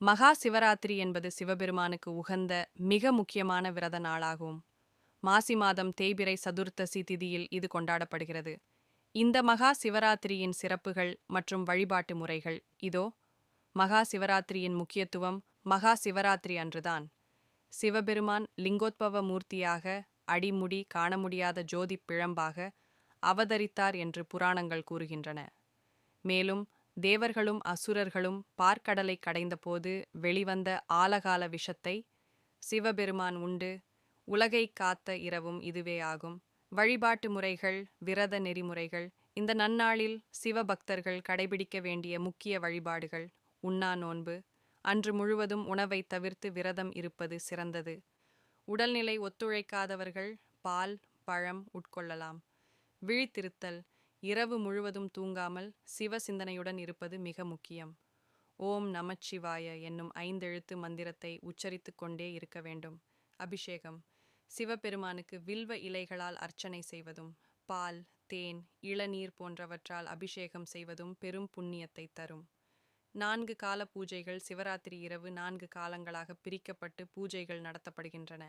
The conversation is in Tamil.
மகா சிவராத்திரி என்பது சிவபெருமானுக்கு உகந்த மிக முக்கியமான விரத நாளாகும். மாசி மாதம் தேய்பிறை சதுர்த்தசி திதியில் இது கொண்டாடப்படுகிறது. இந்த மகா சிவராத்திரியின் சிறப்புகள் மற்றும் வழிபாட்டு முறைகள் இதோ. மகா சிவராத்திரியின் முக்கியத்துவம். மகா சிவராத்திரி அன்றுதான் சிவபெருமான் லிங்கோத்பவ மூர்த்தியாக, அடிமுடி காண முடியாத ஜோதி பிழம்பாக அவதரித்தார் என்று புராணங்கள் கூறுகின்றன. மேலும் தேவர்களும் அசுரர்களும் பார்க்கடலை கடைந்தபோது வெளிவந்த ஆலகால விஷத்தை சிவபெருமான் உண்டு உலகை காத்த இரவும் இதுவே ஆகும். வழிபாட்டு முறைகள், விரத நெறிமுறைகள். இந்த நன்னாளில் சிவபக்தர்கள் கடைபிடிக்க வேண்டிய முக்கிய வழிபாடுகள். உண்ணா நோன்பு. அன்று முழுவதும் உணவை தவிர்த்து விரதம் இருப்பது சிறந்தது. உடல்நிலை ஒத்துழைக்காதவர்கள் பால், பழம் உட்கொள்ளலாம். விழித்திருத்தல். இரவு முழுவதும் தூங்காமல் சிவ சிந்தனையுடன் இருப்பது மிக முக்கியம். ஓம் நமச்சிவாய என்னும் 5 எழுத்து மந்திரத்தை உச்சரித்துக் கொண்டே இருக்க வேண்டும். அபிஷேகம். சிவபெருமானுக்கு வில்வ இலைகளால் அர்ச்சனை செய்வதும், பால், தேன், இளநீர் போன்றவற்றால் அபிஷேகம் செய்வதும் பெரும் புண்ணியத்தை தரும். 4 கால பூஜைகள். சிவராத்திரி இரவு 4 காலங்களாக பிரிக்கப்பட்டு பூஜைகள் நடத்தப்படுகின்றன.